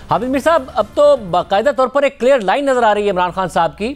حافظ میر صاحب، اب تو باقاعدہ طور پر ایک کلیئر لائن نظر آ رہی ہے عمران خان صاحب کی،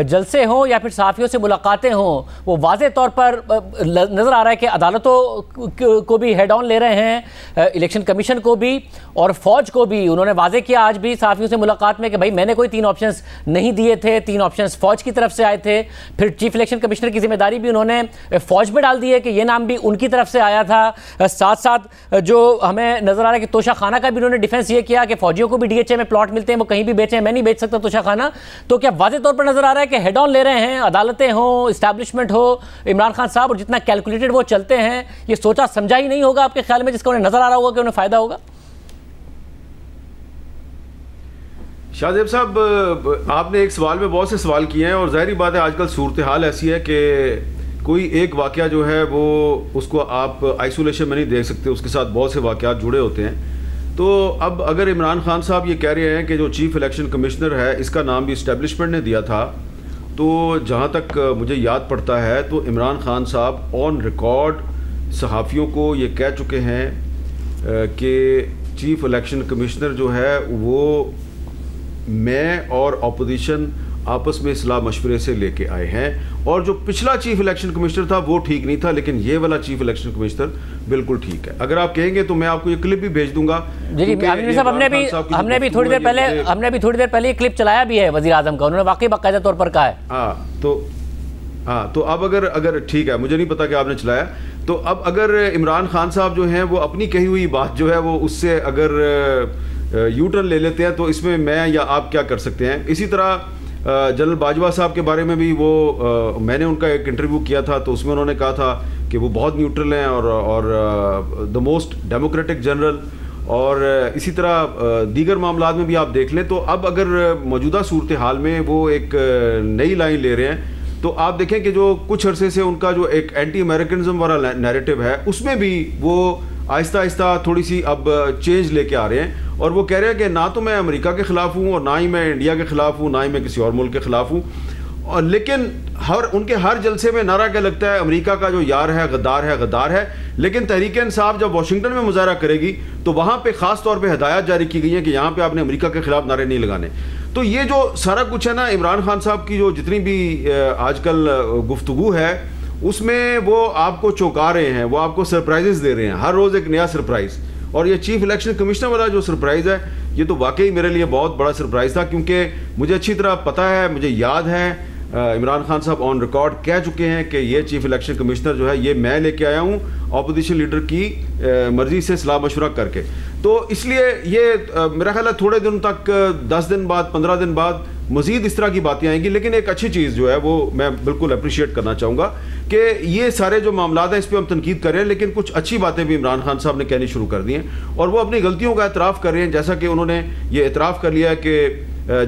جلسے ہوں یا پھر صحافیوں سے ملاقاتیں ہوں، وہ واضح طور پر نظر آ رہا ہے کہ عدالتوں کو بھی ہیڈ آن لے رہے ہیں، الیکشن کمیشن کو بھی اور فوج کو بھی۔ انہوں نے واضح کیا آج بھی صحافیوں سے ملاقات میں کہ بھائی میں نے کوئی 3 آپشنز نہیں دیے تھے، 3 آپشنز فوج کی طرف سے آئے تھے۔ پھر چیف الیکشن کمشنر کی ذمہ داری بھی انہوں نے فوج پہ ڈال دی ہے کہ یہ نام بھی ان کی طرف سے آیا تھا۔ ساتھ ساتھ جو ہمیں نظر آ رہا ہے کہ توشہ خانہ کا بھی انہوں نے ڈیفنس یہ کیا کہ فوجیوں کو بھی ڈی ایچ اے میں پلاٹ ملتے ہیں، وہ کہیں بھی بیچیں، میں نہیں بیچ سکتا توشہ خانہ۔ تو کیا واضح طور پر نظر آ رہا ہے کہ ہیڈ آن لے رہے ہیں، عدالتیں ہوں، اسٹیبلشمنٹ ہو، عمران خان صاحب، اور جتنا کیلکولیٹڈ وہ چلتے ہیں، یہ سوچا سمجھا ہی نہیں ہوگا آپ کے خیال میں، جس کا انہیں نظر آ رہا ہوگا کہ انہیں فائدہ ہوگا؟ شاہ زیب صاحب، آپ نے ایک سوال میں بہت سے سوال کیے ہیں، اور ظاہری بات ہے آج کل صورتحال ایسی ہے کہ کوئی ایک واقعہ جو ہے وہ اس کو آپ آئسولیشن میں نہیں دیکھ سکتے، اس کے ساتھ بہت سے واقعات جڑے ہوتے ہیں۔ تو اب اگر عمران خان صاحب یہ کہہ رہے ہیں کہ جو چیف الیکشن کمشنر ہے اس کا نام بھی اسٹیبلشمنٹ نے دیا تھا، تو جہاں تک مجھے یاد پڑتا ہے تو عمران خان صاحب آن ریکارڈ صحافیوں کو یہ کہہ چکے ہیں کہ چیف الیکشن کمشنر جو ہے وہ میں اور اپوزیشن آپس میں اصلاح مشورے سے لے کے آئے ہیں، اور جو پچھلا چیف الیکشن کمشنر تھا وہ ٹھیک نہیں تھا، لیکن یہ والا چیف الیکشن کمشنر بالکل ٹھیک ہے۔ اگر آپ کہیں گے تو میں آپ کو یہ کلپ بھی بھیج دوں گا۔ جی صاحب، ہم نے بھی تھوڑی دیر پہلے یہ کلپ چلایا بھی ہے وزیر اعظم کا، انہوں نے واقعی باقاعدہ طور پر کہا ہے۔ تو اب اگر ٹھیک ہے، مجھے نہیں پتا کہ آپ نے چلایا، تو اب اگر عمران خان صاحب جو ہیں وہ اپنی کہی ہوئی بات جو ہے وہ اس سے اگر یو ٹرن لے لیتے ہیں تو اس میں یا آپ کیا کر سکتے ہیں۔ اسی طرح جنرل باجوہ صاحب کے بارے میں بھی میں نے ان کا ایک انٹرویو کیا تھا، تو اس میں انہوں نے کہا تھا کہ وہ بہت نیوٹرل ہیں اور دا موسٹ ڈیموکریٹک جنرل، اور اسی طرح دیگر معاملات میں بھی آپ دیکھ لیں۔ تو اب اگر موجودہ صورتحال میں وہ ایک نئی لائن لے رہے ہیں، تو آپ دیکھیں کہ جو کچھ عرصے سے ان کا جو ایک اینٹی امریکنزم والا نیریٹو ہے اس میں بھی وہ آہستہ آہستہ تھوڑی سی اب چینج لے کے آ رہے ہیں، اور وہ کہہ رہے ہیں کہ نہ تو میں امریکہ کے خلاف ہوں، اور نہ ہی میں انڈیا کے خلاف ہوں، نہ ہی میں کسی اور ملک کے خلاف ہوں، اور لیکن ان کے ہر جلسے میں نعرہ کیا لگتا ہے، امریکہ کا جو یار ہے غدار ہے۔ لیکن تحریک انصاف جب واشنگٹن میں مظاہرہ کرے گی تو وہاں پہ خاص طور پہ ہدایات جاری کی گئی ہیں کہ یہاں پہ آپ نے امریکہ کے خلاف نعرے نہیں لگانے۔ تو یہ جو سارا کچھ ہے نا، عمران خان صاحب کی جو جتنی بھی آج کل گفتگو ہے اس میں وہ آپ کو چونکا رہے ہیں، وہ آپ کو سرپرائزز دے رہے ہیں، ہر روز ایک نیا سرپرائز۔ اور یہ چیف الیکشن کمشنر والا جو سرپرائز ہے یہ تو واقعی میرے لیے بہت بڑا سرپرائز تھا، کیونکہ مجھے اچھی طرح پتہ ہے، مجھے یاد ہے عمران خان صاحب آن ریکارڈ کہہ چکے ہیں کہ یہ چیف الیکشن کمشنر جو ہے یہ میں لے کے آیا ہوں اپوزیشن لیڈر کی مرضی سے صلاح مشورہ کر کے۔ تو اس لیے یہ میرا خیال ہے تھوڑے دن تک، 10 دن بعد، 15 دن بعد مزید اس طرح کی باتیں آئیں گی۔ لیکن ایک اچھی چیز جو ہے وہ میں بالکل اپریشیٹ کرنا چاہوں گا کہ یہ سارے جو معاملات ہیں اس پہ ہم تنقید کر رہے ہیں، لیکن کچھ اچھی باتیں بھی عمران خان صاحب نے کہنی شروع کر دی ہیں، اور وہ اپنی غلطیوں کا اعتراف کر رہے ہیں، جیسا کہ انہوں نے یہ اعتراف کر لیا ہے کہ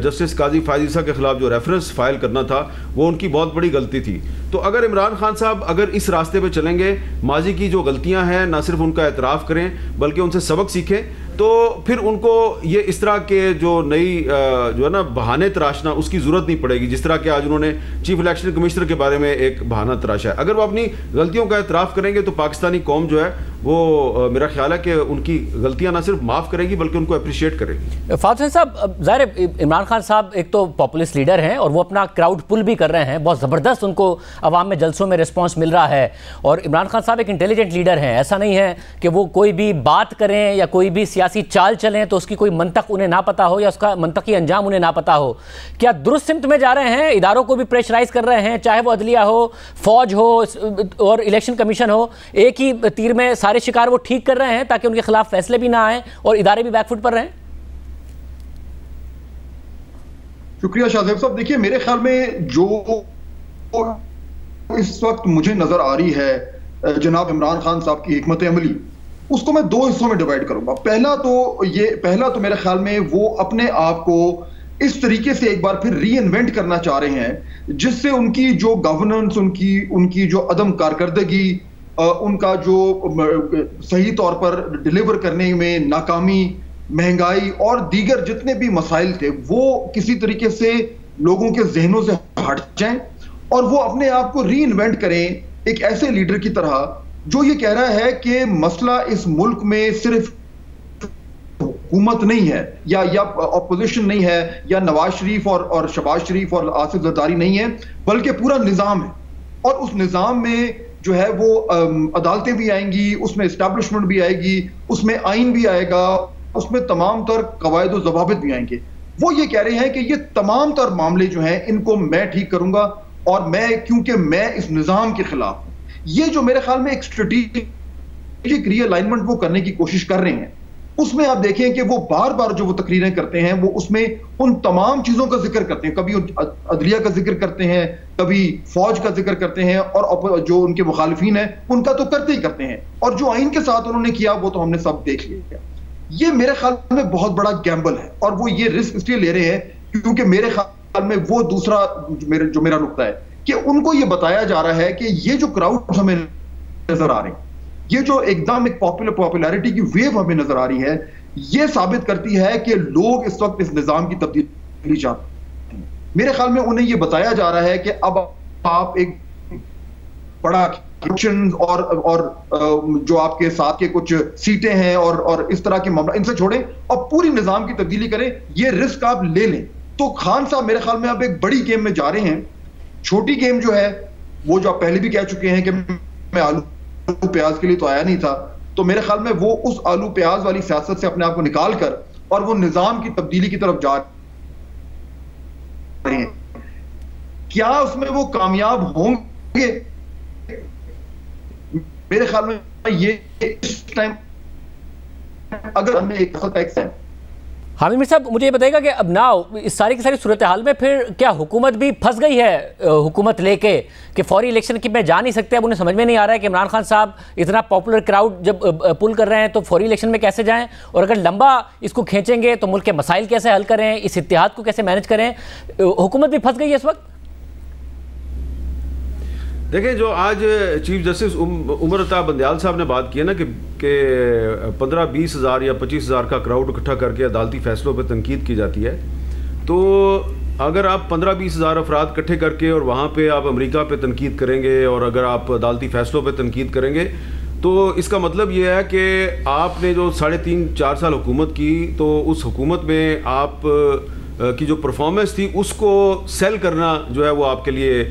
جسٹس قاضی فائز عیسیٰ کے خلاف جو ریفرنس فائل کرنا تھا وہ ان کی بہت بڑی غلطی تھی۔ تو اگر عمران خان صاحب اگر اس راستے پہ چلیں گے، ماضی کی جو غلطیاں ہیں نہ صرف ان کا اعتراف کریں بلکہ ان سے سبق سیکھیں، تو پھر ان کو یہ اس طرح کے جو نئی جو ہے نا بہانے تراشنا اس کی ضرورت نہیں پڑے گی، جس طرح کہ آج انہوں نے چیف الیکشن کمشنر کے بارے میں ایک بہانہ تراشا ہے۔ اگر وہ اپنی غلطیوں کا اعتراف کریں گے تو پاکستانی قوم جو ہے وہ میرا خیال ہے کہ ان کی غلطیاں نہ صرف معاف کرے گی بلکہ ان کو اپریشیٹ کرے گی۔ فاطمہ صاحب، ظاہر عمران خان صاحب ایک تو پاپولسٹ لیڈر ہیں اور وہ اپنا کراؤڈ پل بھی کر رہے ہیں، بہت زبردست ان کو عوام میں جلسوں میں رسپانس مل رہا ہے، اور عمران خان صاحب ایک انٹیلیجنٹ لیڈر ہیں، ایسا نہیں ہے کہ وہ کوئی بھی بات کریں یا کوئی بھی سیاسی چال چلیں تو اس کی کوئی منطق انہیں نہ پتا ہو یا اس کا منطقی انجام انہیں نہ پتا ہو۔ کیا درست سمت میں جا رہے ہیں؟ اداروں کو بھی پریشرائز کر رہے ہیں، چاہے وہ عدلیہ ہو، فوج ہو اور الیکشن کمیشن ہو، ایک ہی تیر میں سارے شکار وہ ٹھیک کر رہے ہیں تاکہ ان کے خلاف فیصلے بھی نہ آئیں اور ادارے بھی بیک فٹ پر رہیں؟ شکریہ شاہ زیب صاحب۔ دیکھیے میرے خیال میں جو اس وقت مجھے نظر آ رہی ہے جناب عمران خان صاحب کی حکمت عملی، اس کو میں 2 حصوں میں ڈیوائیڈ کروں گا۔ پہلا تو میرے خیال میں وہ اپنے آپ کو اس طریقے سے ایک بار پھر ری انوینٹ کرنا چاہ رہے ہیں جس سے ان کی جو گورننس، ان کی جو عدم کارکردگی، ان کا جو صحیح طور پر ڈیلیور کرنے میں ناکامی، مہنگائی اور دیگر جتنے بھی مسائل تھے وہ کسی طریقے سے لوگوں کے ذہنوں سے ہٹ جائیں اور وہ اپنے آپ کو ری انوینٹ کریں ایک ایسے لیڈر کی طرح جو یہ کہہ رہا ہے کہ مسئلہ اس ملک میں صرف حکومت نہیں ہے یا اپوزیشن نہیں ہے یا نواز شریف اور شہباز شریف اور آصف زرداری نہیں ہے، بلکہ پورا نظام ہے. اور اس نظام میں جو ہے وہ عدالتیں بھی آئیں گی، اس میں اسٹیبلشمنٹ بھی آئے گی، اس میں آئین بھی آئے گا، اس میں تمام تر قواعد و ضوابط بھی آئیں گے. وہ یہ کہہ رہے ہیں کہ یہ تمام تر معاملے جو ہیں ان کو میں ٹھیک کروں گا، اور کیونکہ میں اس نظام کے خلاف ہوں. یہ جو میرے خیال میں ایک اسٹریٹجک ری الائنمنٹ وہ کرنے کی کوشش کر رہے ہیں، اس میں آپ دیکھیں کہ وہ بار بار جو وہ تقریریں کرتے ہیں وہ اس میں ان تمام چیزوں کا ذکر کرتے ہیں. کبھی عدلیہ کا ذکر کرتے ہیں، کبھی فوج کا ذکر کرتے ہیں، اور جو ان کے مخالفین ہیں ان کا تو کرتے ہی کرتے ہیں، اور جو آئین کے ساتھ انہوں نے کیا وہ تو ہم نے سب دیکھ لیا. یہ میرے خیال میں بہت بڑا گیمبل ہے، اور وہ یہ رسک اس لیے لے رہے ہیں کیونکہ میرے خیال میں وہ دوسرا جو میرا نقطہ ہے کہ ان کو یہ بتایا جا رہا ہے کہ یہ جو کراؤڈ ہمیں نظر آ رہے ہیں، یہ جو ایک دم ایک پاپولیرٹی کی ویو ہمیں نظر آ رہی ہے، یہ ثابت کرتی ہے کہ لوگ اس وقت اس نظام کی تبدیلی چاہتے ہیں. میرے خیال میں انہیں یہ بتایا جا رہا ہے کہ اب آپ ایک بڑا اور جو آپ کے ساتھ کے کچھ سیٹیں ہیں اور اس طرح کے معاملہ ان سے چھوڑیں اور پوری نظام کی تبدیلی کریں. یہ رسک آپ لے لیں. تو خان صاحب میرے خیال میں اب ایک بڑی گیم میں جا رہے ہیں. چھوٹی گیم جو ہے وہ جو آپ پہلے بھی کہہ چکے ہیں کہ میں آلو پیاز کے لیے تو آیا نہیں تھا، تو میرے خیال میں وہ اس آلو پیاز والی سیاست سے اپنے آپ کو نکال کر اور وہ نظام کی تبدیلی کی طرف جا رہے ہیں. کیا اس میں وہ کامیاب ہوں گے؟ میرے خیال میں یہ اس ٹائم اگر ہمیں ایک ٹیکس ہے. حامد میر صاحب مجھے یہ بتائیے گا کہ اب ناؤ اس ساری کی ساری صورتحال میں پھر کیا حکومت بھی پھنس گئی ہے حکومت لے کے کہ فوری الیکشن کی میں جا نہیں سکتے؟ اب انہیں سمجھ میں نہیں آ رہا ہے کہ عمران خان صاحب اتنا پاپولر کراؤڈ جب پل کر رہے ہیں تو فوری الیکشن میں کیسے جائیں، اور اگر لمبا اس کو کھینچیں گے تو ملک کے مسائل کیسے حل کریں، اس اتحاد کو کیسے مینج کریں؟ حکومت بھی پھنس گئی ہے اس وقت. دیکھیں جو آج چیف جسٹس عمر عطا بندیال صاحب نے بات کی ہے نا کہ 15-20 ہزار یا 25 ہزار کا کراؤڈ اکٹھا کر کے عدالتی فیصلوں پہ تنقید کی جاتی ہے، تو اگر آپ 15-20 ہزار افراد اکٹھے کر کے اور وہاں پہ آپ امریکہ پہ تنقید کریں گے اور اگر آپ عدالتی فیصلوں پہ تنقید کریں گے تو اس کا مطلب یہ ہے کہ آپ نے جو 3.5-4 سال حکومت کی تو اس حکومت میں آپ کی جو پرفارمنس تھی اس کو سیل کرنا جو ہے وہ آپ کے لیے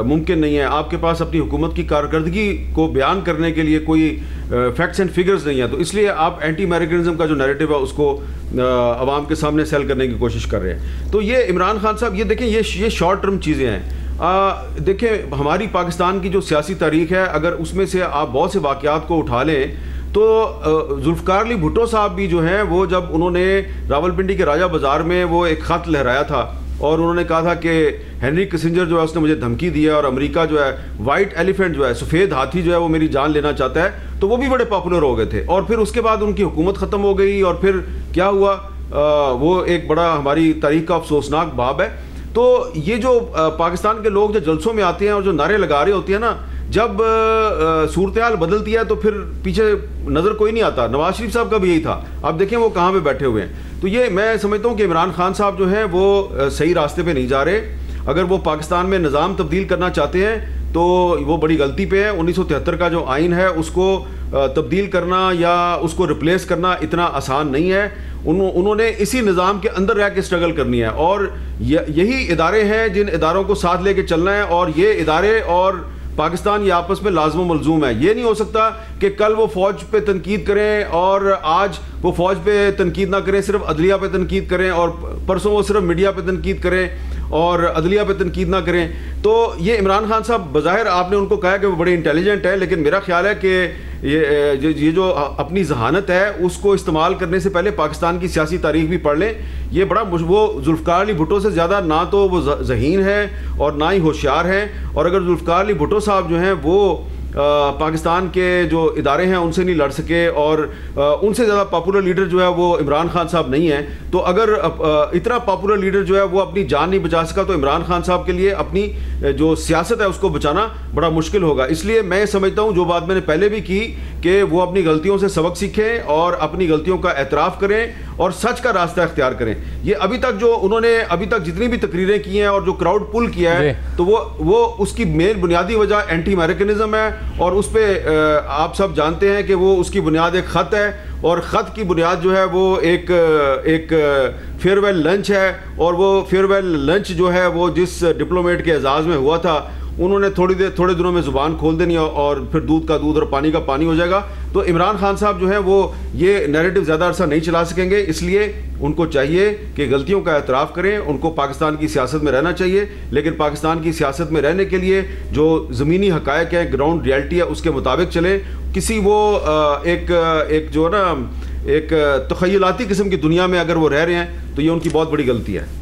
ممکن نہیں ہے. آپ کے پاس اپنی حکومت کی کارکردگی کو بیان کرنے کے لیے کوئی فیکٹس اینڈ فگرز نہیں ہیں، تو اس لیے آپ اینٹی امیریکنزم کا جو نیریٹو ہے اس کو عوام کے سامنے سیل کرنے کی کوشش کر رہے ہیں. تو یہ عمران خان صاحب یہ دیکھیں یہ شارٹ ٹرم چیزیں ہیں. دیکھیں ہماری پاکستان کی جو سیاسی تاریخ ہے اگر اس میں سے آپ بہت سے واقعات کو اٹھا لیں تو ذوالفقار علی بھٹو صاحب بھی جو ہیں وہ جب انہوں نے راولپنڈی کے راجہ بازار میں وہ ایک خط لہرایا تھا اور انہوں نے کہا تھا کہ ہینری کسنجر جو ہے اس نے مجھے دھمکی دی ہے اور امریکہ جو ہے وائٹ ایلیفینٹ جو ہے سفید ہاتھی جو ہے وہ میری جان لینا چاہتا ہے، تو وہ بھی بڑے پاپولر ہو گئے تھے. اور پھر اس کے بعد ان کی حکومت ختم ہو گئی اور پھر کیا ہوا، وہ ایک بڑا ہماری تاریخ کا افسوسناک باب ہے. تو یہ جو پاکستان کے لوگ جو جلسوں میں آتے ہیں اور جو نعرے لگا رہے ہوتے ہیں نا، جب صورتحال بدلتی ہے تو پھر پیچھے نظر کوئی نہیں آتا. نواز شریف صاحب کا بھی یہی تھا، آپ دیکھیں وہ کہاں پہ بیٹھے ہوئے ہیں. تو یہ میں سمجھتا ہوں کہ عمران خان صاحب جو ہیں وہ صحیح راستے پہ نہیں جا رہے. اگر وہ پاکستان میں نظام تبدیل کرنا چاہتے ہیں تو وہ بڑی غلطی پہ ہے. 1973 کا جو آئین ہے اس کو تبدیل کرنا یا اس کو ریپلیس کرنا اتنا آسان نہیں ہے. انہوں نے اسی نظام کے اندر رہ کے اسٹرگل کرنی ہے اور یہی ادارے ہیں جن اداروں کو ساتھ لے کے چلنا ہے، اور یہ ادارے اور پاکستان یہ آپس میں لازم و ملزوم ہے. یہ نہیں ہو سکتا کہ کل وہ فوج پہ تنقید کریں اور آج وہ فوج پہ تنقید نہ کریں، صرف عدلیہ پہ تنقید کریں، اور پرسوں وہ صرف میڈیا پہ تنقید کریں اور عدلیہ پہ تنقید نہ کریں. تو یہ عمران خان صاحب بظاہر آپ نے ان کو کہا کہ وہ بڑے انٹیلیجنٹ ہیں، لیکن میرا خیال ہے کہ یہ جو اپنی ذہانت ہے اس کو استعمال کرنے سے پہلے پاکستان کی سیاسی تاریخ بھی پڑھ لیں. یہ بڑا وہ ذوالفقار علی بھٹو سے زیادہ نہ تو وہ ذہین ہے اور نہ ہی ہوشیار ہیں. اور اگر ذوالفقار علی بھٹو صاحب جو ہیں وہ پاکستان کے جو ادارے ہیں ان سے نہیں لڑ سکے اور ان سے زیادہ پاپولر لیڈر جو ہے وہ عمران خان صاحب نہیں ہیں، تو اگر اتنا پاپولر لیڈر جو ہے وہ اپنی جان نہیں بچا سکا تو عمران خان صاحب کے لیے اپنی جو سیاست ہے اس کو بچانا بڑا مشکل ہوگا. اس لیے میں سمجھتا ہوں جو بات میں نے پہلے بھی کی کہ وہ اپنی غلطیوں سے سبق سیکھیں اور اپنی غلطیوں کا اعتراف کریں اور سچ کا راستہ اختیار کریں. یہ ابھی تک جو انہوں نے ابھی تک جتنی بھی تقریریں کی ہیں اور جو کراؤڈ پل کیا ہے تو وہ اس کی مین بنیادی وجہ اینٹی امریکنزم ہے, اور اس پہ آپ سب جانتے ہیں کہ وہ اس کی بنیاد ایک خط ہے, اور خط کی بنیاد جو ہے وہ ایک فیئر ویل لنچ ہے, اور وہ فیئر ویل لنچ جو ہے وہ جس ڈپلومیٹ کے اعزاز میں ہوا تھا انہوں نے تھوڑے دنوں میں زبان کھول دینی اور پھر دودھ کا دودھ اور پانی کا پانی ہو جائے گا. تو عمران خان صاحب جو ہیں وہ یہ نیریٹو زیادہ عرصہ نہیں چلا سکیں گے, اس لیے ان کو چاہیے کہ غلطیوں کا اعتراف کریں. ان کو پاکستان کی سیاست میں رہنا چاہیے, لیکن پاکستان کی سیاست میں رہنے کے لیے جو زمینی حقائق ہیں, گراؤنڈ ریالٹی ہے, اس کے مطابق چلیں. کسی وہ ایک جو ہے نا ایک تخیلاتی قسم کی دنیا میں اگر وہ رہ رہے ہیں تو یہ ان کی بہت بڑی غلطی ہے.